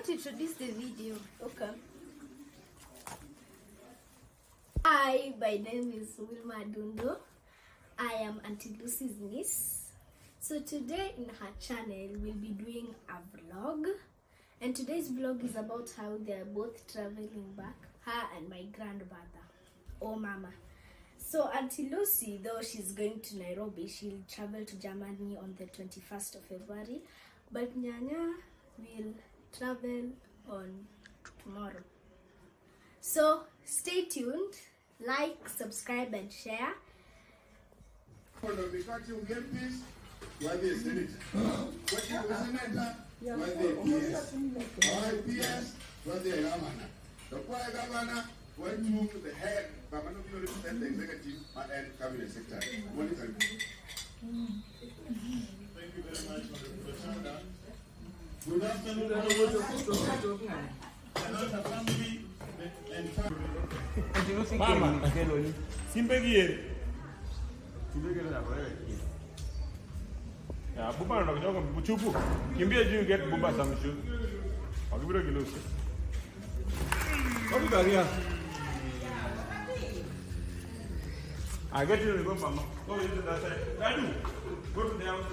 want to introduce the video. Okay. Hi, my name is Wilma Dundo. I am Auntie Lucy's niece. So today in her channel, we'll be doing a vlog. And today's vlog is about how they're both traveling back, her and my grandmother, or mama. So Auntie Lucy, though she's going to Nairobi, she'll travel to Germany on the 21st of February. But Nyanya will travel on tomorrow. So stay tuned, like, subscribe and share. When you move to the head, but when you represent the executive and cabinet secretary. Thank you very much for the shout-out. Good afternoon, another family and family. Mama, Simpegi. Ya, bupa ndo kidogo mchupu. Kimbia juu get buba samshu. Akibiro kilosi. Obi garia. I get you to go, Mama. Go into that side. Dadu, go to the house.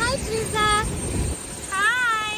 Hi, Teresa. Hi.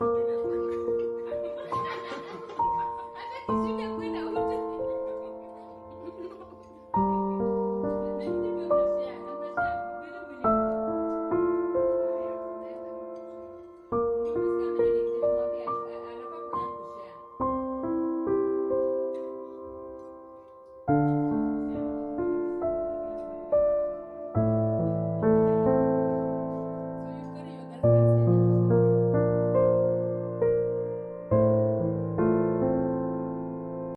Juliet.